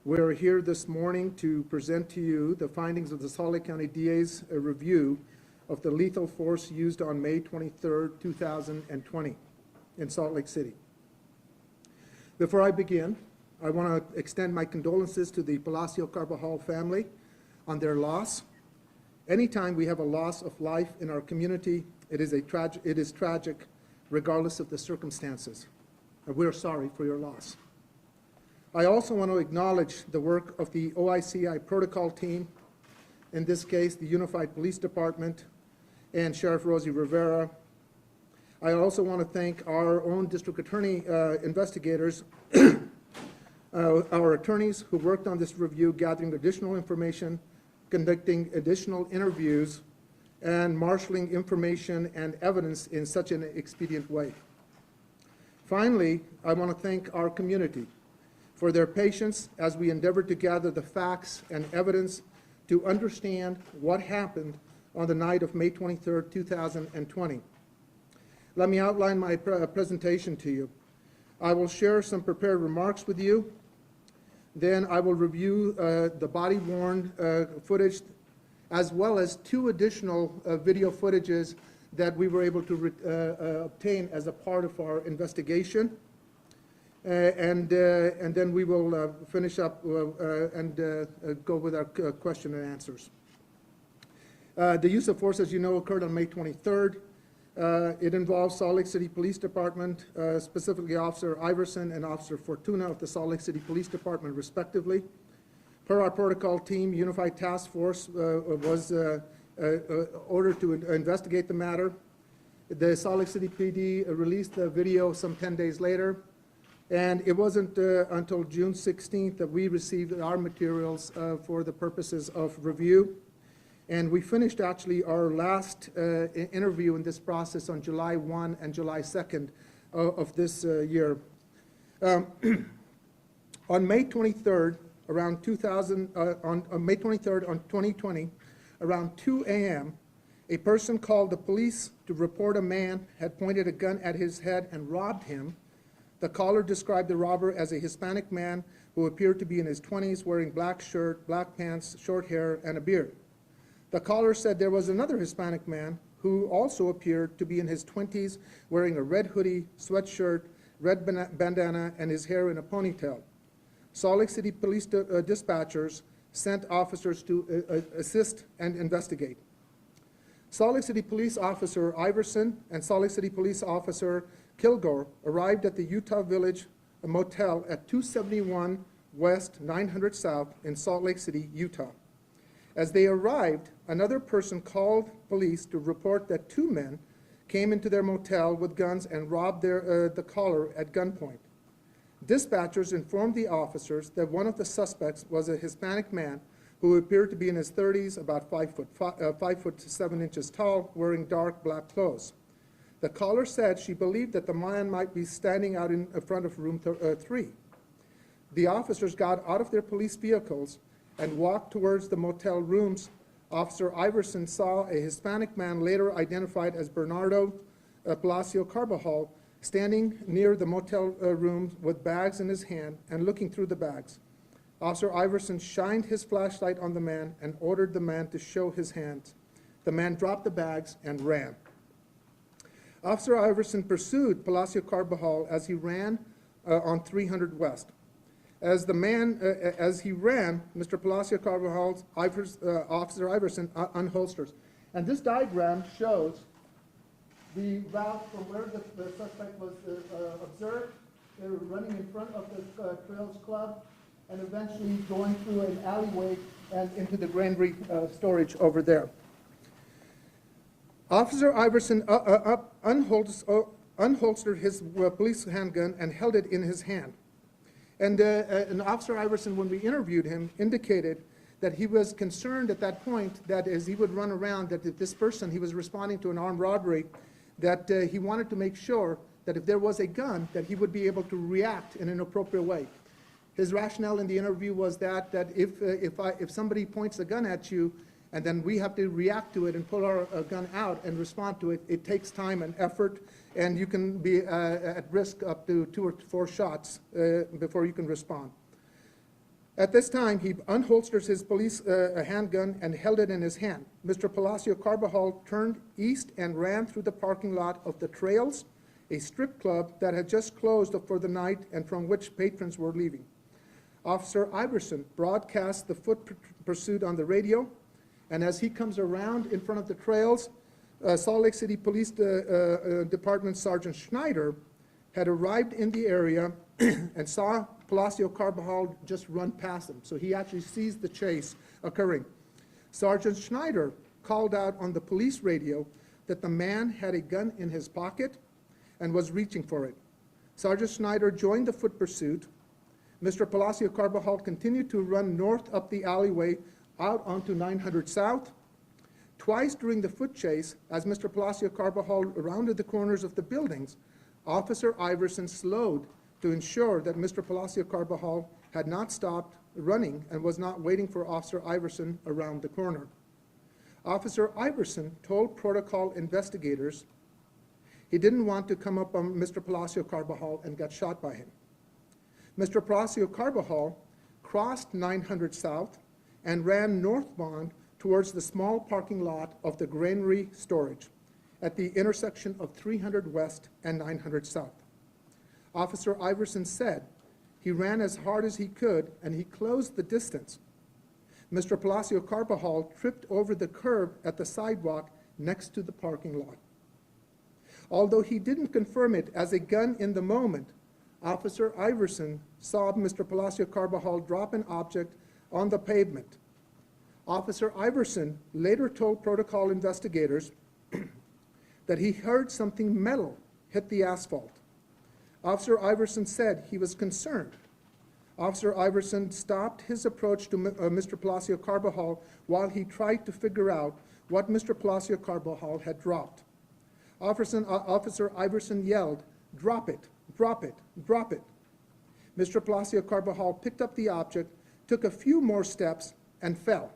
We're here this morning to present to you the findings of the Salt Lake County DA's review of the lethal force used on May 23, 2020 in Salt Lake City. Before I begin, I want to extend my condolences to the Palacios-Carbajal family on their loss. Anytime we have a loss of life in our community, it is tragic, regardless of the circumstances. And we're sorry for your loss. I also want to acknowledge the work of the OICI protocol team, in this case, the Unified Police Department and Sheriff Rosie Rivera. I also want to thank our own district attorney investigators, our attorneys who worked on this review, gathering additional information, conducting additional interviews, and marshaling information and evidence in such an expedient way. Finally, I want to thank our community for their patience as we endeavored to gather the facts and evidence to understand what happened on the night of May 23, 2020. Let me outline my presentation to you. I will share some prepared remarks with you. Then I will review the body-worn footage, as well as two additional video footages that we were able to obtain as a part of our investigation. And then we will finish up and go with our question and answers. The use of force, as you know, occurred on May 23rd. It involves Salt Lake City Police Department, specifically Officer Iverson and Officer Fortuna of the Salt Lake City Police Department, respectively. Per our protocol team, Unified Task Force was ordered to investigate the matter. The Salt Lake City PD released the video some 10 days later. And it wasn't until June 16th that we received our materials for the purposes of review. And we finished actually our last interview in this process on July 1 and July 2nd of this year. On May 23rd, around 2020, around 2 a.m., a person called the police to report a man had pointed a gun at his head and robbed him. The caller described the robber as a Hispanic man who appeared to be in his 20s, wearing black shirt, black pants, short hair, and a beard. The caller said there was another Hispanic man who also appeared to be in his 20s, wearing a red hoodie, sweatshirt, red bandana, and his hair in a ponytail. Salt Lake City Police dispatchers sent officers to assist and investigate. Salt Lake City Police Officer Iverson and Salt Lake City Police Officer Kilgore arrived at the Utah Village Motel at 271 West 900 South in Salt Lake City, Utah. As they arrived, another person called police to report that two men came into their motel with guns and robbed the caller at gunpoint. Dispatchers informed the officers that one of the suspects was a Hispanic man who appeared to be in his 30s, about 5'7" tall, wearing dark black clothes. The caller said she believed that the man might be standing out in front of room 3. The officers got out of their police vehicles and walked towards the motel rooms. Officer Iverson saw a Hispanic man, later identified as Bernardo Palacios-Carbajal, standing near the motel rooms with bags in his hand and looking through the bags. Officer Iverson shined his flashlight on the man and ordered the man to show his hands. The man dropped the bags and ran. Officer Iverson pursued Palacios-Carbajal as he ran on 300 West. As he ran, Mr. Palacios-Carbajal, Officer Iverson unholsters. And this diagram shows the route from where the suspect was observed, running in front of the Trails Club, and eventually going through an alleyway and into the granary storage over there. Officer Iverson unholstered his police handgun and held it in his hand. And Officer Iverson, when we interviewed him, indicated that he was concerned at that point that as he would run around, that if this person, he was responding to an armed robbery, that he wanted to make sure that if there was a gun, that he would be able to react in an appropriate way. His rationale in the interview was that if somebody points a gun at you, and then we have to react to it and pull our gun out and respond to it, it takes time and effort, and you can be at risk up to 2 or 4 shots before you can respond. At this time, he unholsters his police handgun and held it in his hand. Mr. Palacios-Carbajal turned east and ran through the parking lot of the Trails, a strip club that had just closed for the night and from which patrons were leaving. Officer Iverson broadcast the foot pursuit on the radio, and as he comes around in front of the Trails, Salt Lake City Police Department Sergeant Schneider had arrived in the area and saw Palacios-Carbajal just run past him. So he actually sees the chase occurring. Sergeant Schneider called out on the police radio that the man had a gun in his pocket and was reaching for it. Sergeant Schneider joined the foot pursuit. Mr. Palacios-Carbajal continued to run north up the alleyway out onto 900 South. Twice during the foot chase, as Mr. Palacios-Carbajal rounded the corners of the buildings, Officer Iverson slowed to ensure that Mr. Palacios-Carbajal had not stopped running and was not waiting for Officer Iverson around the corner. Officer Iverson told protocol investigators he didn't want to come up on Mr. Palacios-Carbajal and get shot by him. Mr. Palacios-Carbajal crossed 900 South and ran northbound towards the small parking lot of the granary storage at the intersection of 300 West and 900 South. Officer Iverson said he ran as hard as he could and he closed the distance. Mr. Palacios-Carbajal tripped over the curb at the sidewalk next to the parking lot. Although he didn't confirm it as a gun in the moment, Officer Iverson saw Mr. Palacios-Carbajal drop an object on the pavement. Officer Iverson later told protocol investigators that he heard something metal hit the asphalt. Officer Iverson said he was concerned. Officer Iverson stopped his approach to Mr. Palacios-Carbajal while he tried to figure out what Mr. Palacios-Carbajal had dropped. Officer Iverson yelled, "Drop it, drop it, drop it." Mr. Palacios-Carbajal picked up the object, took a few more steps, and fell,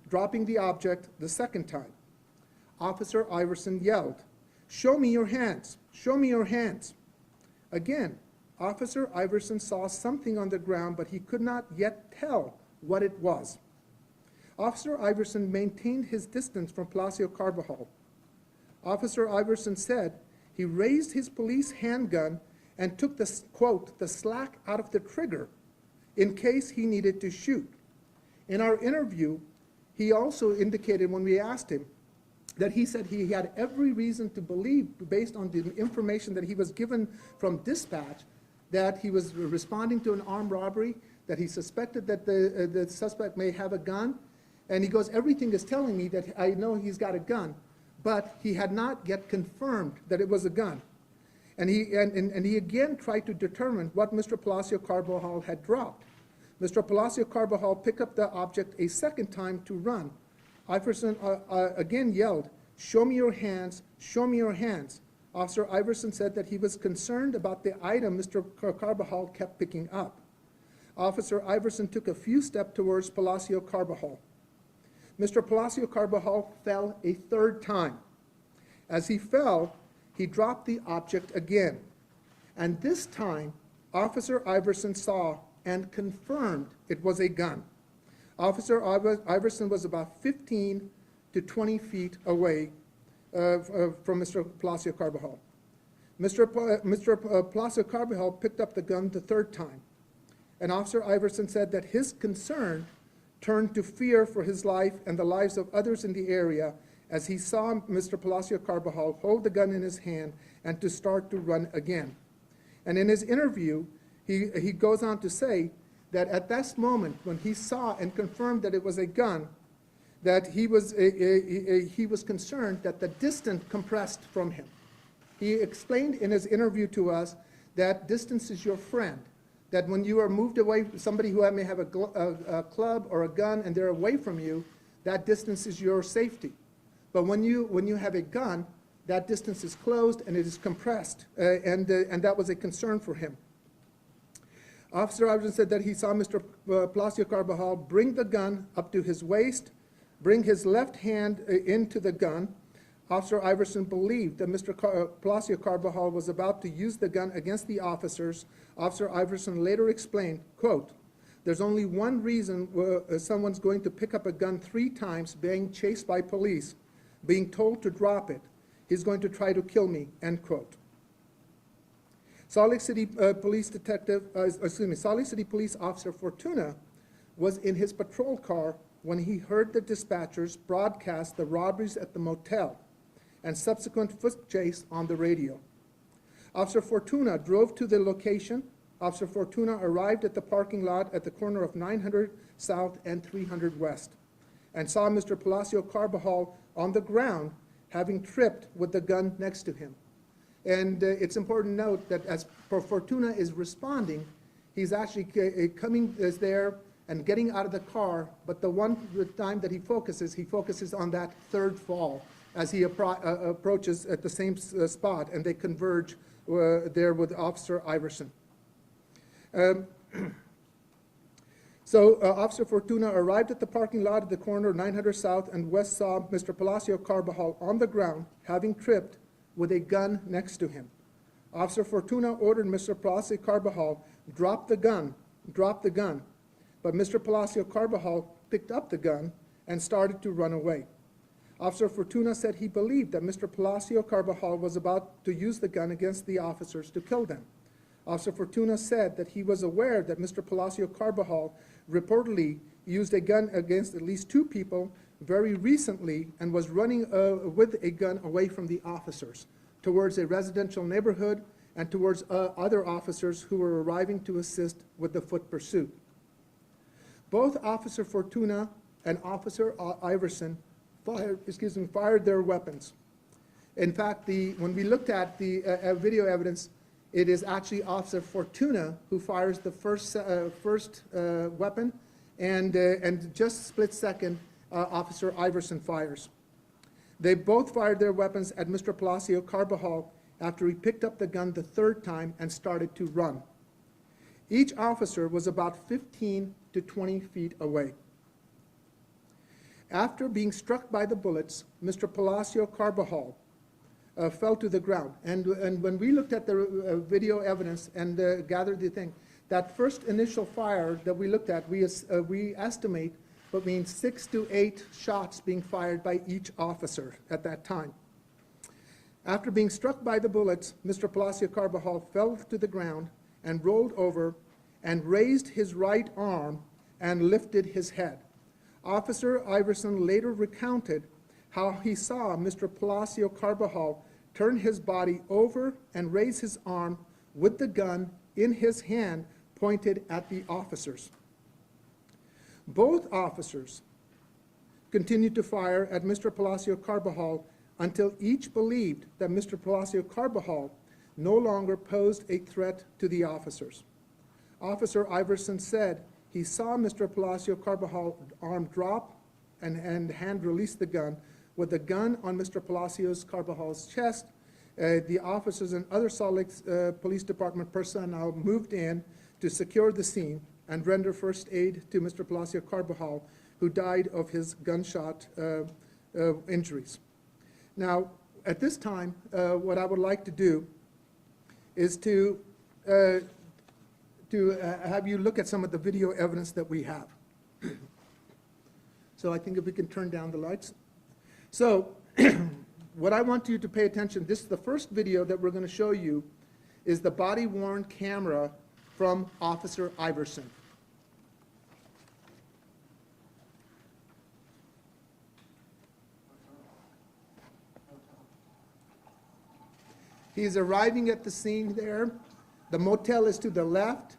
dropping the object the second time. Officer Iverson yelled, "Show me your hands, show me your hands." Again, Officer Iverson saw something on the ground, but he could not yet tell what it was. Officer Iverson maintained his distance from Palacios-Carbajal. Officer Iverson said he raised his police handgun and took the, quote, the slack out of the trigger in case he needed to shoot. In our interview, he also indicated when we asked him that he said he had every reason to believe, based on the information that he was given from dispatch, that he was responding to an armed robbery, that he suspected that the suspect may have a gun, and he goes, everything is telling me that I know he's got a gun, but he had not yet confirmed that it was a gun. And he again tried to determine what Mr. Palacios-Carbajal had dropped. Mr. Palacios-Carbajal picked up the object a second time to run. Iverson again yelled, "Show me your hands, show me your hands." Officer Iverson said that he was concerned about the item Mr. Carbajal kept picking up. Officer Iverson took a few steps towards Palacios-Carbajal. Mr. Palacios-Carbajal fell a third time. As he fell, he dropped the object again. And this time, Officer Iverson saw and confirmed it was a gun. Officer Iverson was about 15 to 20 feet away from Mr. Palacios-Carbajal. Mr. Palacios-Carbajal picked up the gun the third time. And Officer Iverson said that his concern turned to fear for his life and the lives of others in the area as he saw Mr. Palacios-Carbajal hold the gun in his hand and to start to run again. And in his interview, he goes on to say that at this moment, when he saw and confirmed that it was a gun, that he was concerned that the distance compressed from him. He explained in his interview to us that distance is your friend, that when you are moved away, somebody who may have a club or a gun and they're away from you, that distance is your safety. But when you have a gun, that distance is closed and it is compressed, and that was a concern for him. Officer Iverson said that he saw Mr. Palacios-Carbajal bring the gun up to his waist, bring his left hand into the gun. Officer Iverson believed that Mr. Palacios-Carbajal was about to use the gun against the officers. Officer Iverson later explained, quote, There's only one reason someone's going to pick up a gun 3 times, being chased by police, being told to drop it. He's going to try to kill me, end quote. Salt Lake City Police Officer Fortuna was in his patrol car when he heard the dispatchers broadcast the robberies at the motel and subsequent foot chase on the radio. Officer Fortuna drove to the location. Officer Fortuna arrived at the parking lot at the corner of 900 South and 300 West and saw Mr. Palacios-Carbajal on the ground having tripped with the gun next to him. And it's important to note that as Fortuna is responding, he's actually coming there and getting out of the car, but the time that he focuses on that third fall as he approaches at the same spot, and they converge there with Officer Iverson. Officer Fortuna arrived at the parking lot at the corner of 900 South and West, saw Mr. Palacios-Carbajal on the ground, having tripped with a gun next to him. Officer Fortuna ordered Mr. Palacios-Carbajal, drop the gun, but Mr. Palacios-Carbajal picked up the gun and started to run away. Officer Fortuna said he believed that Mr. Palacios-Carbajal was about to use the gun against the officers to kill them. Officer Fortuna said that he was aware that Mr. Palacios-Carbajal reportedly used a gun against at least 2 people very recently and was running with a gun away from the officers towards a residential neighborhood and towards other officers who were arriving to assist with the foot pursuit. Both Officer Fortuna and Officer Iverson fired their weapons. In fact, when we looked at the video evidence, it is actually Officer Fortuna who fires the first weapon, and just split second, Officer Iverson fires. They both fired their weapons at Mr. Palacios-Carbajal after he picked up the gun the 3rd time and started to run. Each officer was about 15 to 20 feet away. After being struck by the bullets, Mr. Palacios-Carbajal fell to the ground. And when we looked at the video evidence and gathered the thing, that first initial fire that we looked at, we estimate between 6 to 8 shots being fired by each officer at that time. After being struck by the bullets, Mr. Palacios-Carbajal fell to the ground and rolled over and raised his right arm and lifted his head. Officer Iverson later recounted how he saw Mr. Palacios-Carbajal turn his body over and raise his arm with the gun in his hand pointed at the officers. Both officers continued to fire at Mr. Palacios-Carbajal until each believed that Mr. Palacios-Carbajal no longer posed a threat to the officers. Officer Iverson said he saw Mr. Palacios-Carbajal arm drop and hand release the gun. With the gun on Mr. Palacios-Carbajal's chest, the officers and other Salt Lake Police Department personnel moved in to secure the scene and render first aid to Mr. Palacios-Carbajal, who died of his gunshot injuries. Now, at this time, what I would like to do is to have you look at some of the video evidence that we have. So I think if we can turn down the lights. So what I want you to pay attention, this is the first video that we're going to show you, is the body-worn camera from Officer Iverson. He's arriving at the scene there. The motel is to the left.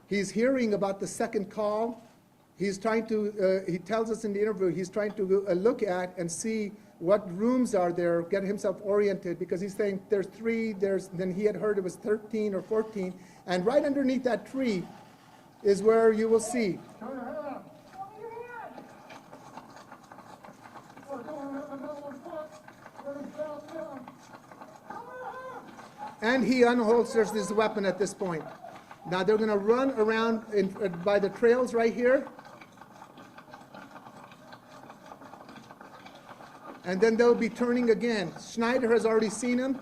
He's hearing about the second call. He's trying to, he tells us in the interview, he's trying to look at and see what rooms are there, get himself oriented, because he's saying there's 3, then he had heard it was 13 or 14, and right underneath that tree is where you will see. And he unholsters his weapon at this point. Now they're going to run around by the trails right here. And then they'll be turning again. Schneider has already seen him.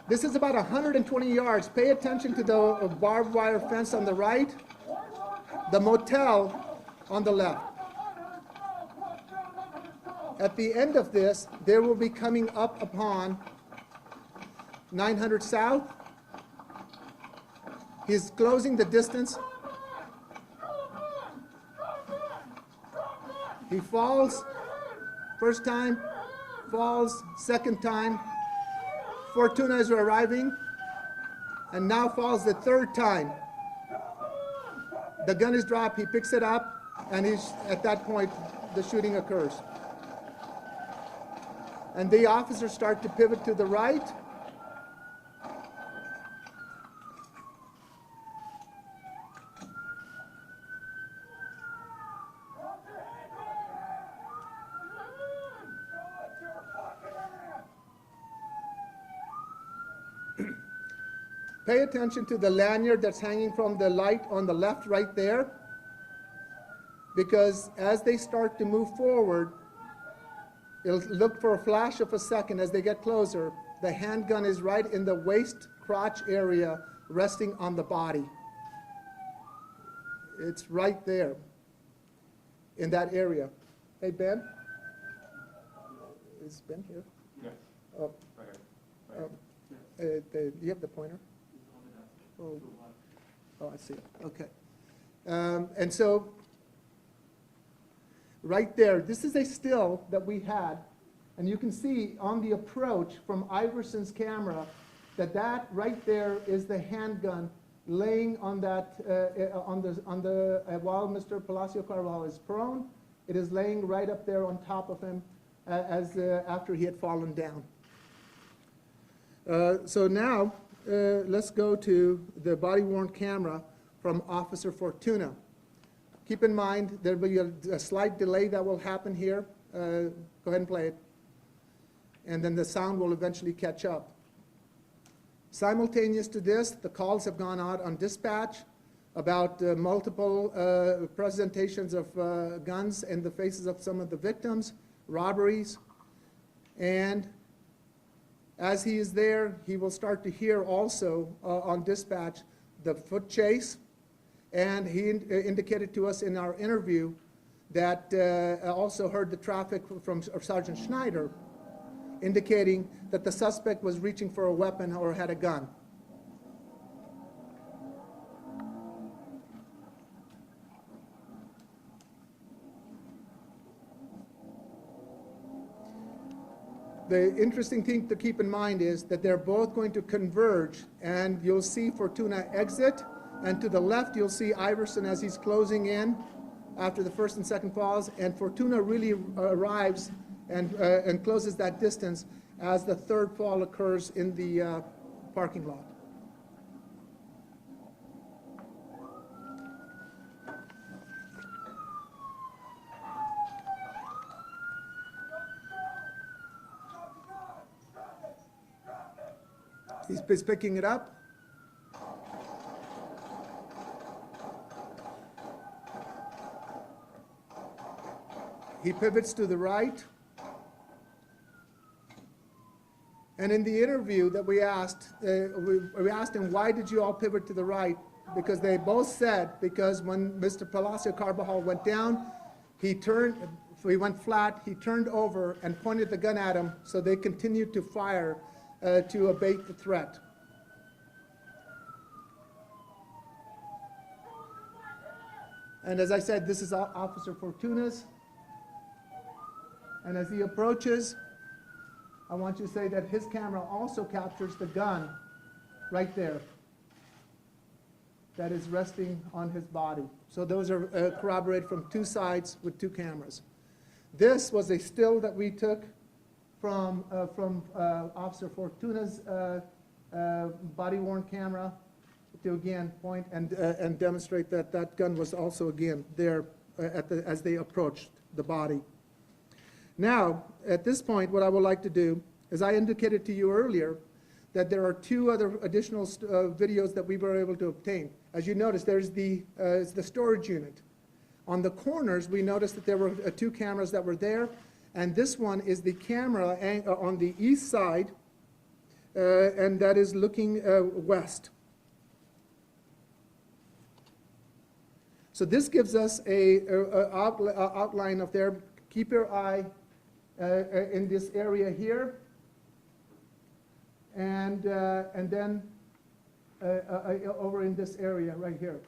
This is about 120 yards. Pay attention to the barbed wire fence on the right. the motel on the left. At the end of this, they will be coming up upon 900 South. He's closing the distance. He falls, first time, falls, second time. Fortuna is arriving, and now falls the third time. The gun is dropped, he picks it up, and at that point, the shooting occurs. And the officers start to pivot to the right. Pay attention to the lanyard that's hanging from the light on the left right there, because as they start to move forward, it'll look for a flash of a second. As they get closer, the handgun is right in the waist crotch area, resting on the body. It's right there in that area. Hey, Ben? Is Ben here? Yes. Oh. Okay. Do you have the pointer? Oh, I see it. Okay. And so, right there, this is a still that we had, and you can see on the approach from Iverson's camera that right there is the handgun laying on that while Mr. Palacios-Carbajal is prone. It is laying right up there on top of him after he had fallen down. So now, let's go to the body-worn camera from Officer Fortuna. Keep in mind, there will be a slight delay that will happen here. Go ahead and play it. And then the sound will eventually catch up. Simultaneous to this, the calls have gone out on dispatch about multiple presentations of guns in the faces of some of the victims, robberies, and as he is there, he will start to hear also on dispatch the foot chase, and he indicated to us in our interview that also heard the traffic from Sergeant Schneider, indicating that the suspect was reaching for a weapon or had a gun. The interesting thing to keep in mind is that they're both going to converge, and you'll see Fortuna exit, and to the left you'll see Iverson as he's closing in after the first and second falls, and Fortuna really arrives and closes that distance as the third fall occurs in the parking lot. He's picking it up. He pivots to the right. And in the interview that we asked him, why did you all pivot to the right? Because they both said, because when Mr. Palacios-Carbajal went down, he went flat, he turned over and pointed the gun at him, so they continued to fire to abate the threat. And as I said, this is Officer Fortuna's. And as he approaches, I want you to say that his camera also captures the gun right there that is resting on his body. So those are corroborated from two sides with two cameras. This was a still that we took from Officer Fortuna's body-worn camera to again point and demonstrate that that gun was also again there as they approached the body. Now, at this point, what I would like to do is I indicated to you earlier that there are two other additional videos that we were able to obtain. As you notice, there's the storage unit. On the corners, we noticed that there were two cameras that were there, and this one is the camera on the east side, and that is looking west. So this gives us a outline of there. Keep your eye in this area here, and then over in this area right here.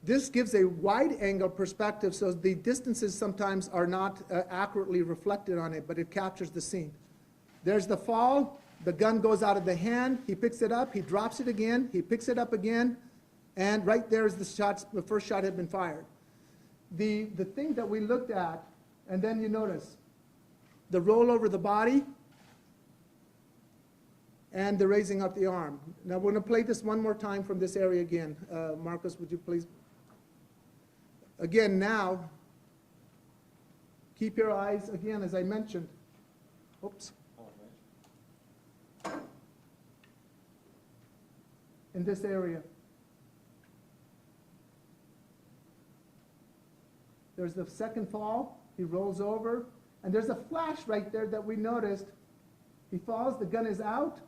This gives a wide-angle perspective, so the distances sometimes are not accurately reflected on it, but it captures the scene. There's the fall. The gun goes out of the hand. He picks it up. He drops it again. He picks it up again. And right there is the first shot had been fired. The thing that we looked at, and then you notice the roll over the body and the raising up the arm. Now we're going to play this one more time from this area again. Marcos, would you please? Again, now, keep your eyes, again, as I mentioned. Oops. In this area. There's the second fall. He rolls over. And there's a flash right there that we noticed. He falls. The gun is out.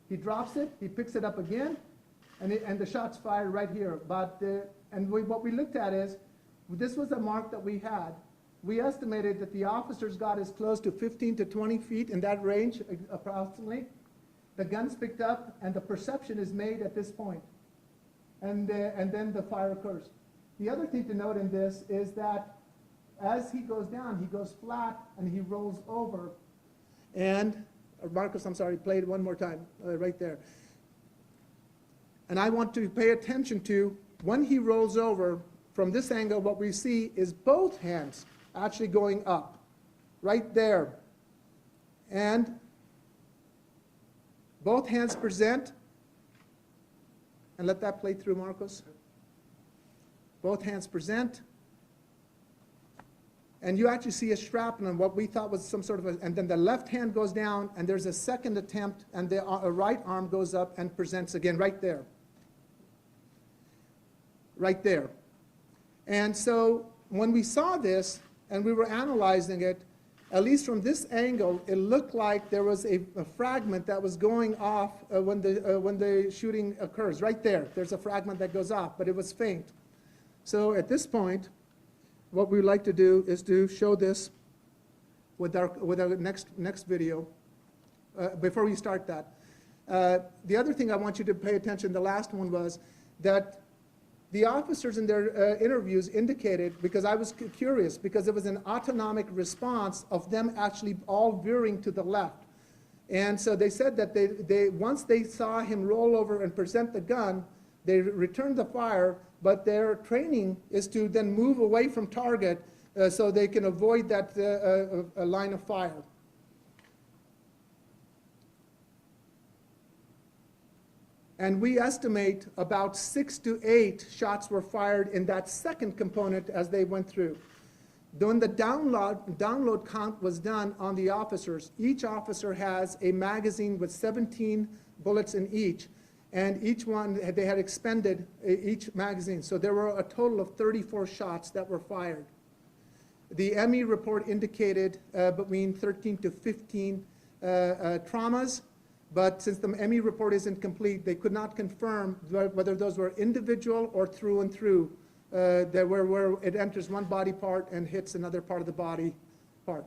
He drops it. He picks it up again. And the shot's fired right here. What we looked at is, this was a mark that we had. We estimated that the officers got as close to 15 to 20 feet in that range, approximately. The gun's picked up, and the perception is made at this point. And then the fire occurs. The other thing to note in this is that as he goes down, he goes flat, and he rolls over. And, Marcus, I'm sorry, play it one more time, right there. And I want to pay attention to, when he rolls over, from this angle, what we see is both hands actually going up, right there. And both hands present, and let that play through, Marcos. Both hands present, and you actually see a shrapnel, what we thought was some sort of and then the left hand goes down, and there's a second attempt, and the right arm goes up and presents again, right there. Right there. And so when we saw this and we were analyzing it, at least from this angle, it looked like there was a fragment that was going off when the shooting occurs. Right there, there's a fragment that goes off, but it was faint. So at this point, what we'd like to do is to show this with our next video. Before we start that, the other thing I want you to pay attention, the last one was that the officers in their interviews indicated, because I was curious, because it was an autonomic response of them actually all veering to the left. And so they said that once they saw him roll over and present the gun, they returned the fire, but their training is to then move away from target so they can avoid that line of fire. And we estimate about 6 to 8 shots were fired in that second component as they went through. When the download count was done on the officers, each officer has a magazine with 17 bullets in each, and each one, they had expended each magazine. So there were a total of 34 shots that were fired. The ME report indicated between 13 to 15 traumas. But since the ME report isn't complete, they could not confirm whether those were individual or through and through, where it enters one body part and hits another part of the body part.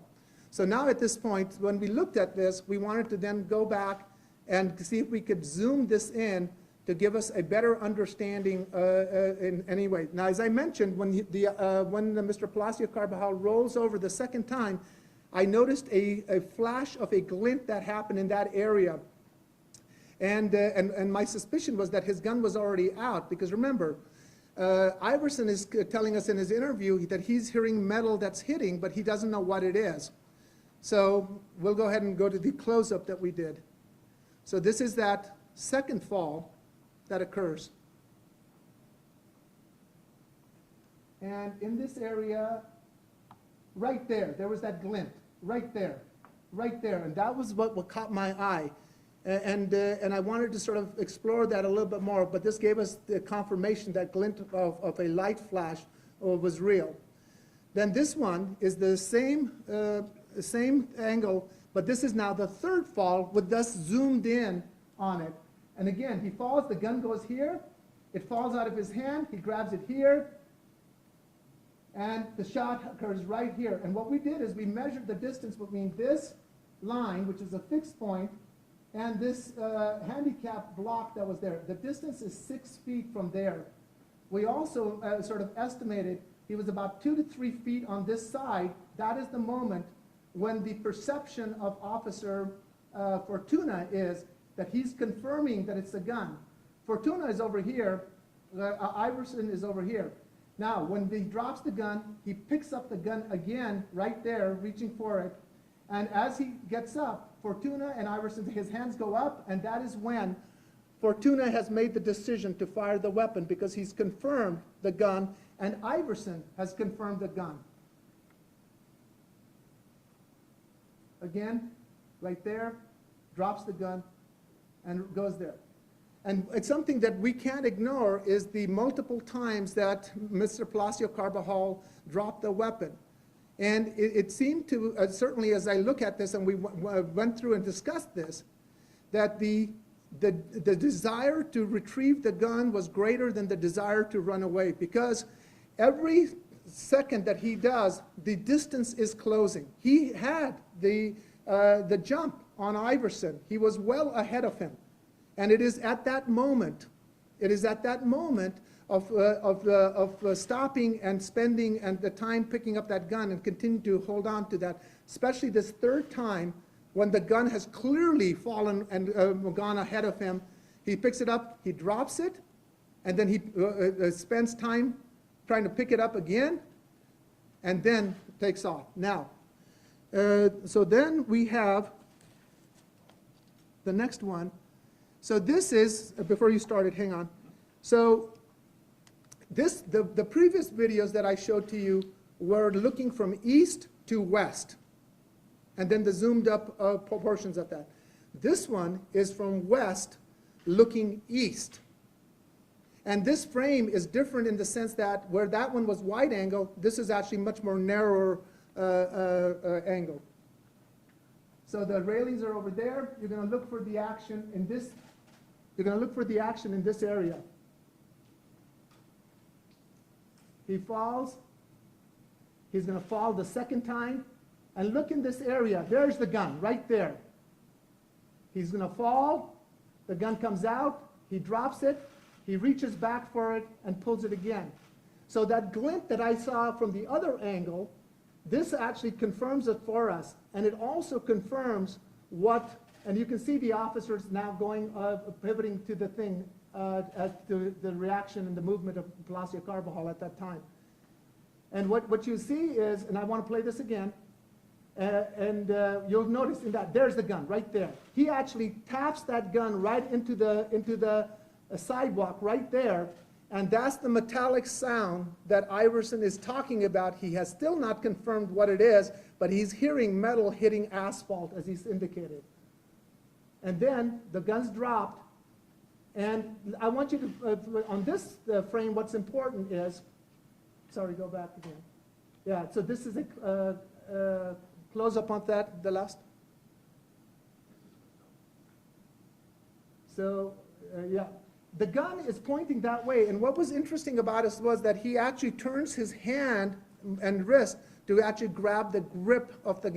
So now at this point, when we looked at this, we wanted to then go back and see if we could zoom this in to give us a better understanding in any way. Now, as I mentioned, when Mr. Palacios-Carbajal rolls over the second time, I noticed a flash of a glint that happened in that area. And my suspicion was that his gun was already out, because remember, Iverson is telling us in his interview that he's hearing metal that's hitting, but he doesn't know what it is. So we'll go ahead and go to the close-up that we did. So this is that second fall that occurs. And in this area, right there, there was that glint, right there, and that was what caught my eye. And I wanted to sort of explore that a little bit more, but this gave us the confirmation that glint of a light flash was real. Then this one is the same angle, but this is now the third fall with us zoomed in on it. And again, he falls, the gun goes here, It falls out of his hand. He grabs it here. And the shot occurs right here. And what we did is we measured the distance between this line, which is a fixed point, and this handicap block that was there. The distance is 6 feet from there. We also sort of estimated he was about 2 to 3 feet on this side. That is the moment when the perception of Officer Fortuna is that he's confirming that it's a gun. Fortuna is over here. Iverson is over here. Now, when he drops the gun, he picks up the gun again right there, reaching for it. And as he gets up, Fortuna and Iverson, his hands go up, and that is when Fortuna has made the decision to fire the weapon, because he's confirmed the gun, and Iverson has confirmed the gun. Again, right there, drops the gun, and goes there. And it's something that we can't ignore is the multiple times that Mr. Palacios-Carbajal dropped the weapon. And it seemed to, certainly as I look at this, and we went through and discussed this, that the desire to retrieve the gun was greater than the desire to run away, because every second that he does, the distance is closing. He had the jump on Iverson. He was well ahead of him. And it is at that moment, of stopping and spending and the time picking up that gun and continue to hold on to that, especially this third time when the gun has clearly fallen and gone ahead of him. He picks it up, he drops it, and then he spends time trying to pick it up again, and then takes off. Now, so then we have the next one. So this is, before you started, hang on. So the previous videos that I showed to you were looking from east to west, and then the zoomed up proportions of that. This one is from west looking east. And this frame is different in the sense that where that one was wide angle, this is actually much more narrower angle. So the railings are over there. You're going to look for the action in this. You're going to look for the action in this area. He falls. He's going to fall the second time. And look in this area. There's the gun right there. He's going to fall. The gun comes out. He drops it. He reaches back for it and pulls it again. So that glint that I saw from the other angle, this actually confirms it for us. And it also confirms what, and you can see the officers now going, pivoting to the thing, as to the reaction and the movement of Palacios-Carbajal at that time. And what you see is, and I want to play this again, you'll notice in that, there's the gun right there. He actually taps that gun right into the sidewalk right there, and that's the metallic sound that Iverson is talking about. He has still not confirmed what it is, but he's hearing metal hitting asphalt, as he's indicated. And then the gun's dropped, and I want you to, on this frame, what's important is, sorry, go back again. Yeah, so this is a close up on that, the last. So, yeah. The gun is pointing that way, and what was interesting about it was that he actually turns his hand and wrist to actually grab the grip of the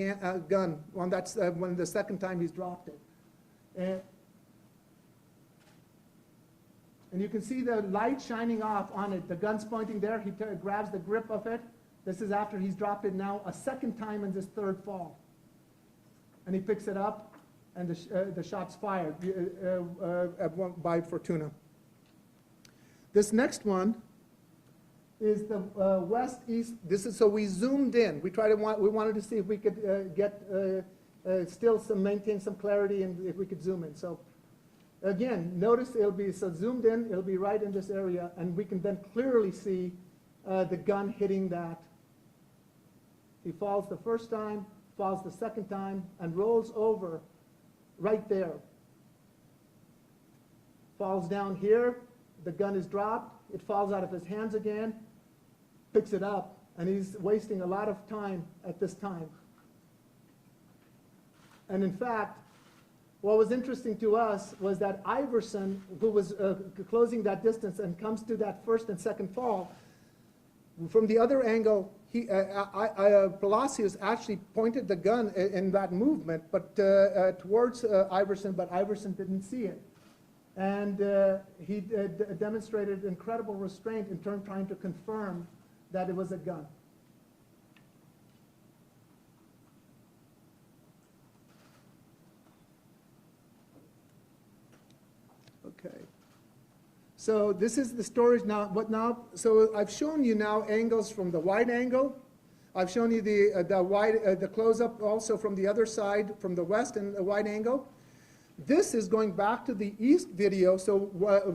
gun when that's when the second time he's dropped it. And you can see the light shining off on it. The gun's pointing there. He grabs the grip of it. This is after he's dropped it now a second time in this third fall. And he picks it up, and the shot's fired by Fortuna. This next one is the west-east. This is, so we zoomed in. We wanted to see if we could maintain some clarity, and if we could zoom in. So again, notice it'll be so zoomed in. It'll be right in this area, and we can then clearly see the gun hitting that. He falls the first time, falls the second time, and rolls over right there. Falls down here. The gun is dropped. It falls out of his hands again. Picks it up, and he's wasting a lot of time at this time. And in fact, what was interesting to us was that Iverson, who was closing that distance and comes to that first and second fall, from the other angle, Palacios actually pointed the gun in that movement, but towards Iverson, but Iverson didn't see it. And he demonstrated incredible restraint in trying to confirm that it was a gun. Okay. So this is the story now. So I've shown you now angles from the wide angle. I've shown you the close-up also from the other side, from the west and the wide angle. This is going back to the east video. So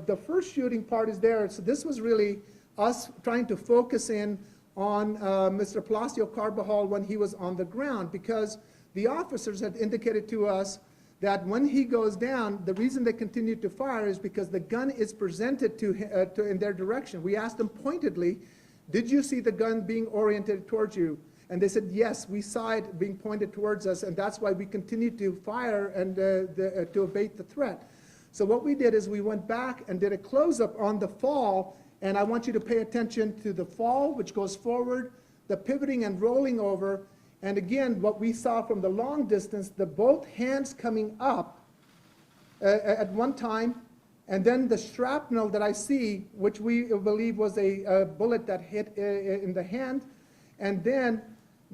the first shooting part is there. So this was really us trying to focus in on Mr. Palacios-Carbajal when he was on the ground, because the officers had indicated to us that when he goes down, the reason they continue to fire is because the gun is presented in their direction. We asked them pointedly, did you see the gun being oriented towards you? And they said, yes, we saw it being pointed towards us, and that's why we continued to fire and to abate the threat. So what we did is we went back and did a close-up on the fall, and I want you to pay attention to the fall, which goes forward, the pivoting and rolling over, and again, what we saw from the long distance, both hands coming up at one time, and then the shrapnel that I see, which we believe was a bullet that hit in the hand, and then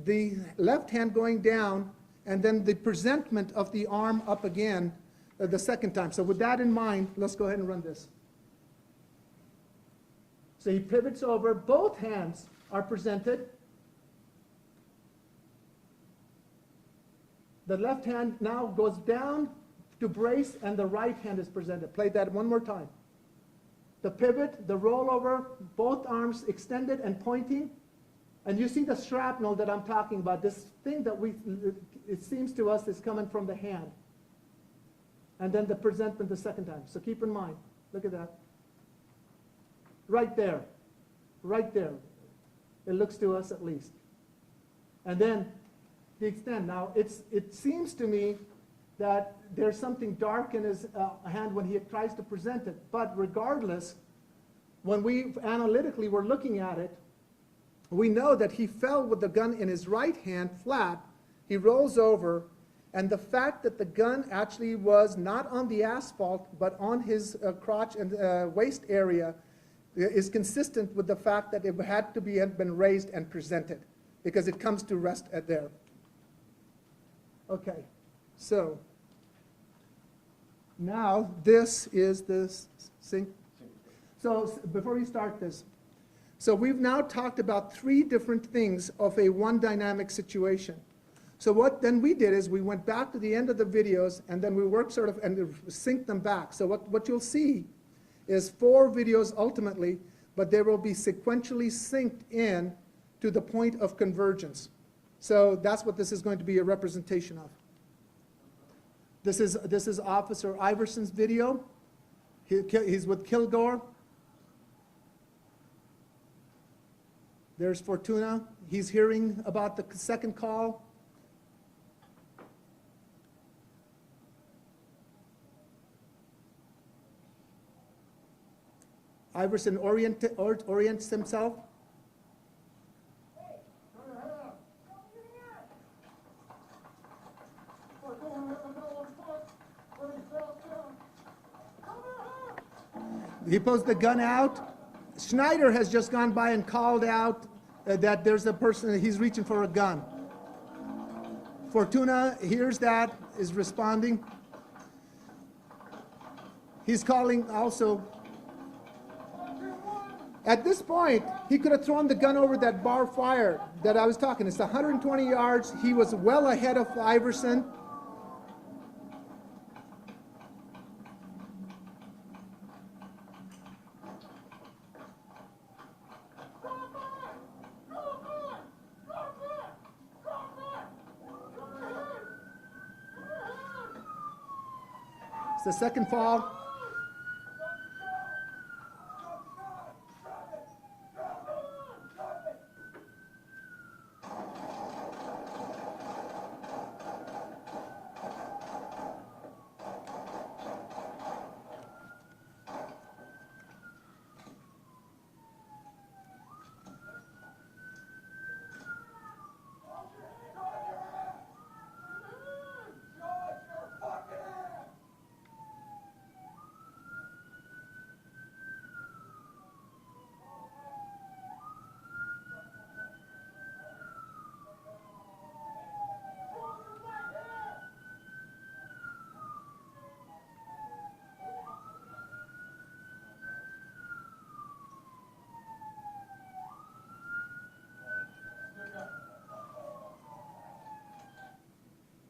the left hand going down, and then the presentment of the arm up again the second time. So with that in mind, let's go ahead and run this. So he pivots over, both hands are presented. The left hand now goes down to brace, and the right hand is presented. Play that one more time. The pivot, the rollover, both arms extended and pointing. And you see the shrapnel that I'm talking about, this thing that it seems to us is coming from the hand. And then the presentment the second time. So keep in mind, look at that. Right there, right there. It looks to us at least. And then the extent. Now, it seems to me that there's something dark in his hand when he tries to present it. But regardless, when we analytically were looking at it, we know that he fell with the gun in his right hand flat. He rolls over, and the fact that the gun actually was not on the asphalt but on his crotch and waist area is consistent with the fact that it had been raised and presented, because it comes to rest there. Okay, so now this is the sync. So before we start this, so we've now talked about three different things of a one dynamic situation. So what then we did is we went back to the end of the videos, and then we worked sort of and synced them back. So what you'll see is 4 videos ultimately, but they will be sequentially synced in to the point of convergence. So that's what this is going to be a representation of. This is Officer Iverson's video. He's with Kilgore. There's Fortuna. He's hearing about the second call. Iverson orients himself. He pulls the gun out. Schneider has just gone by and called out that there's a person, he's reaching for a gun. Fortuna hears that, is responding. He's calling also. At this point, he could have thrown the gun over that bar fire that I was talking. It's 120 yards. He was well ahead of Iverson. It's the second fall.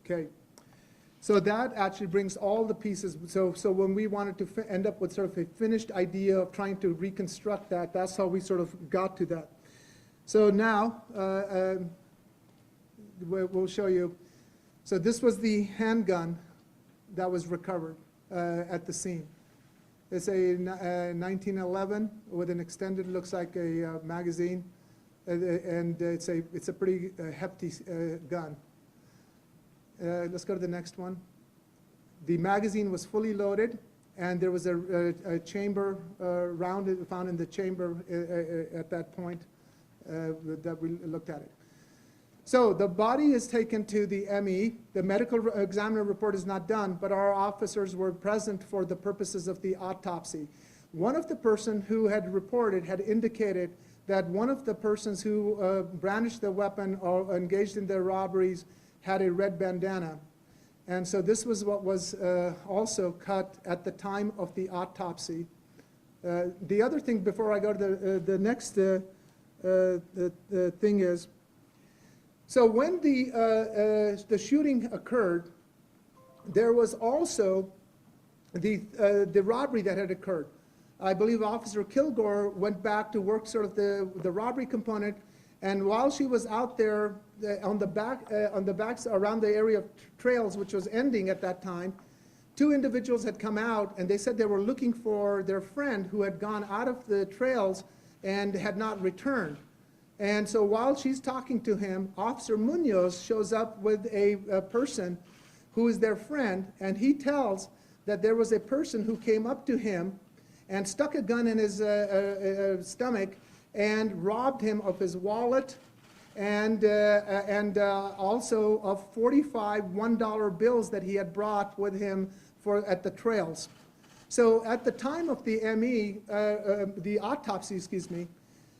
Okay. So that actually brings all the pieces. So when we wanted to end up with sort of a finished idea of trying to reconstruct that, that's how we sort of got to that. So now we'll show you. So this was the handgun that was recovered at the scene. It's a 1911 with an extended, looks like a magazine, and it's a pretty hefty gun. Let's go to the next one. The magazine was fully loaded, and there was a chamber round found in the chamber at that point that we looked at it. So the body is taken to the ME. The medical examiner report is not done, but our officers were present for the purposes of the autopsy. One of the person who had reported had indicated that one of the persons who brandished the weapon or engaged in their robberies had a red bandana. And so this was what was also cut at the time of the autopsy. The other thing before I go to the next thing is, so when the shooting occurred, there was also the robbery that had occurred. I believe Officer Kilgore went back to work sort of the robbery component, and while she was out there on the backs around the area of trails, which was ending at that time, two individuals had come out, and they said they were looking for their friend who had gone out of the trails and had not returned. And so while she's talking to him, Officer Munoz shows up with a person who is their friend, and he tells that there was a person who came up to him and stuck a gun in his stomach and robbed him of his wallet and also of 45 $1 bills that he had brought with him at the trails. So at the time of the the autopsy, excuse me,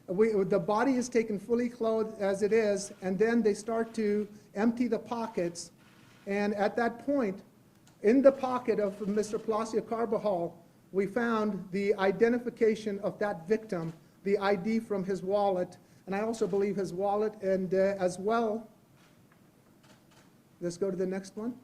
the body is taken fully clothed as it is, and then they start to empty the pockets. And at that point, in the pocket of Mr. Palacios-Carbajal, we found the identification of that victim, the ID from his wallet, and I also believe his wallet, and as well, let's go to the next one.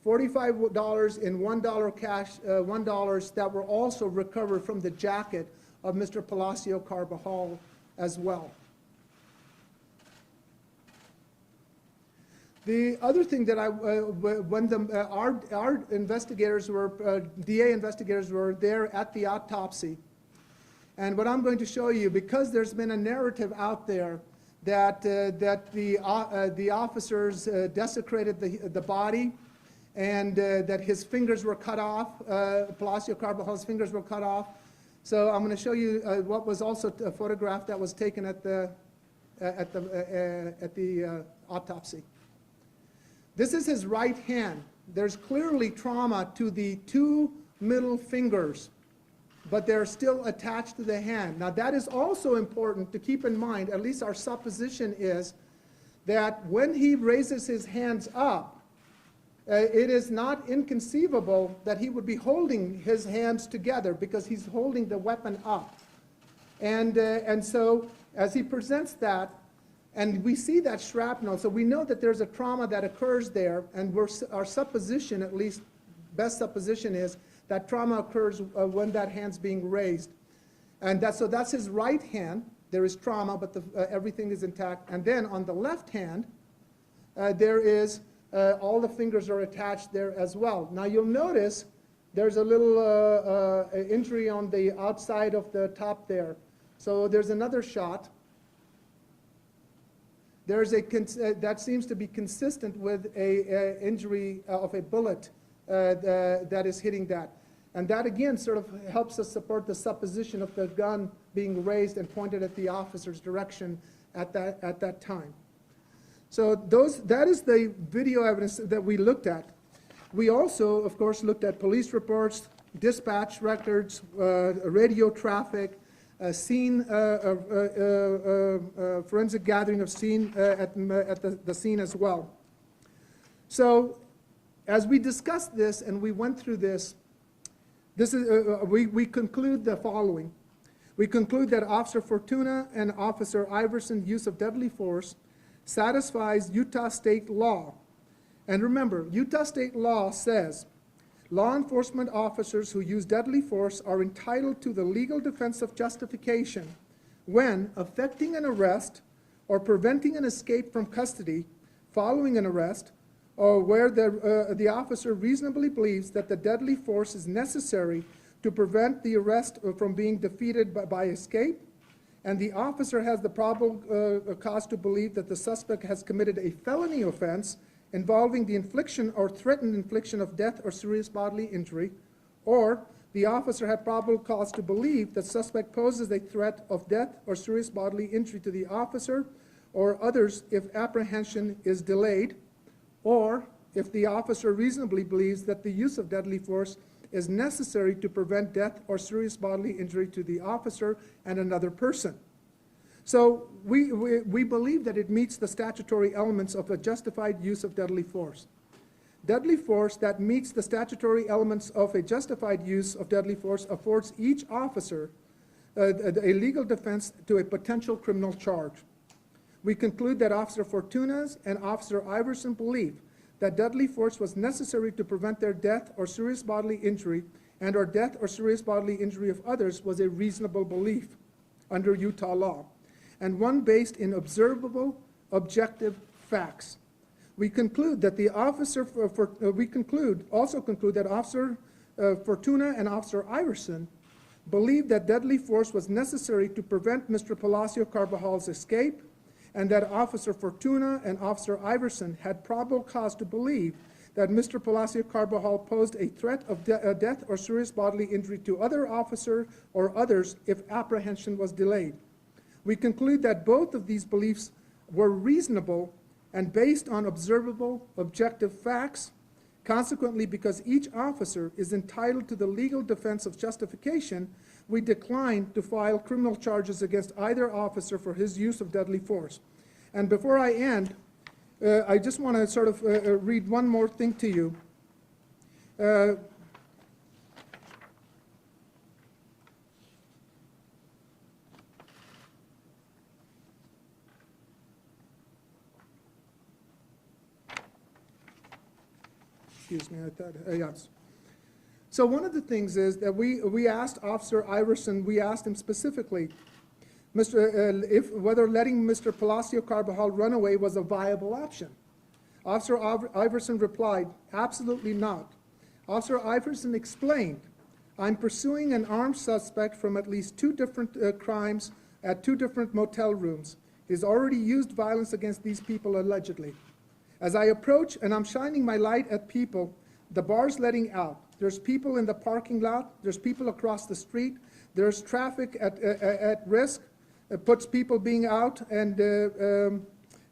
$45 in $1 cash, $1 that were also recovered from the jacket of Mr. Palacios-Carbajal as well. The other thing that when our investigators were, DA investigators were there at the autopsy, and what I'm going to show you, because there's been a narrative out there that the officers desecrated the body, and that his fingers were cut off, Palacios-Carbajal's fingers were cut off. So I'm going to show you what was also a photograph that was taken at the autopsy. This is his right hand. There's clearly trauma to the two middle fingers, but they're still attached to the hand. Now that is also important to keep in mind, at least our supposition is, that when he raises his hands up, it is not inconceivable that he would be holding his hands together because he's holding the weapon up. And so as he presents that, and we see that shrapnel, so we know that there's a trauma that occurs there, and our supposition, at least best supposition, is that trauma occurs when that hand's being raised. And so that's his right hand. There is trauma, but everything is intact. And then on the left hand, there is all the fingers are attached there as well. Now you'll notice there's a little injury on the outside of the top there. So there's another shot. There's that seems to be consistent with a injury of a bullet that is hitting that. And that again sort of helps us support the supposition of the gun being raised and pointed at the officer's direction at that time. So that is the video evidence that we looked at. We also, of course, looked at police reports, dispatch records, radio traffic, scene, forensic gathering of scene at the scene as well. So as we discussed this and we went through this, we conclude the following. We conclude that Officer Fortuna and Officer Iverson's use of deadly force satisfies Utah state law. And remember, Utah state law says law enforcement officers who use deadly force are entitled to the legal defense of justification when effecting an arrest or preventing an escape from custody following an arrest, or where the officer reasonably believes that the deadly force is necessary to prevent the arrest from being defeated by escape, and the officer has the probable cause to believe that the suspect has committed a felony offense involving the infliction or threatened infliction of death or serious bodily injury, or the officer had probable cause to believe that suspect poses a threat of death or serious bodily injury to the officer or others if apprehension is delayed, or if the officer reasonably believes that the use of deadly force is necessary to prevent death or serious bodily injury to the officer and another person. So we believe that it meets the statutory elements of a justified use of deadly force. Deadly force that meets the statutory elements of a justified use of deadly force affords each officer a legal defense to a potential criminal charge. We conclude that Officer Fortuna's and Officer Iverson believe that deadly force was necessary to prevent their death or serious bodily injury, and or death or serious bodily injury of others was a reasonable belief under Utah law, and one based in observable, objective facts. We conclude that the officer also conclude that Officer Fortuna and Officer Iverson believed that deadly force was necessary to prevent Mr. Palacios-Carvajal's escape, and that Officer Fortuna and Officer Iverson had probable cause to believe that Mr. Palacios-Carbajal posed a threat of death or serious bodily injury to other officer or others if apprehension was delayed. We conclude that both of these beliefs were reasonable and based on observable, objective facts. Consequently, because each officer is entitled to the legal defense of justification, we decline to file criminal charges against either officer for his use of deadly force. And before I end, I just want to sort of read one more thing to you. Excuse me, I thought, yes. So one of the things is that we asked Officer Iverson, we asked him specifically, whether letting Mr. Palacios-Carbajal run away was a viable option. Officer Iverson replied, absolutely not. Officer Iverson explained, I'm pursuing an armed suspect from at least 2 different crimes at 2 different motel rooms. He's already used violence against these people allegedly. As I approach and I'm shining my light at people, the bar's letting out. There's people in the parking lot. There's people across the street. There's traffic at risk. It puts people being out, and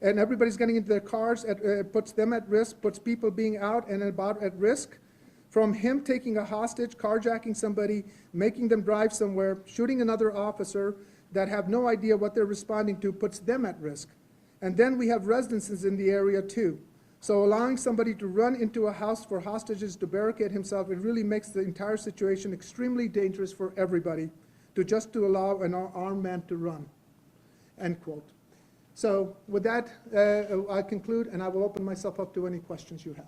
everybody's getting into their cars. It puts them at risk, puts people being out and about at risk. From him taking a hostage, carjacking somebody, making them drive somewhere, shooting another officer that have no idea what they're responding to, puts them at risk. And then we have residences in the area too. So allowing somebody to run into a house for hostages to barricade himself, it really makes the entire situation extremely dangerous for everybody to allow an armed man to run, end quote. So with that, I conclude, and I will open myself up to any questions you have.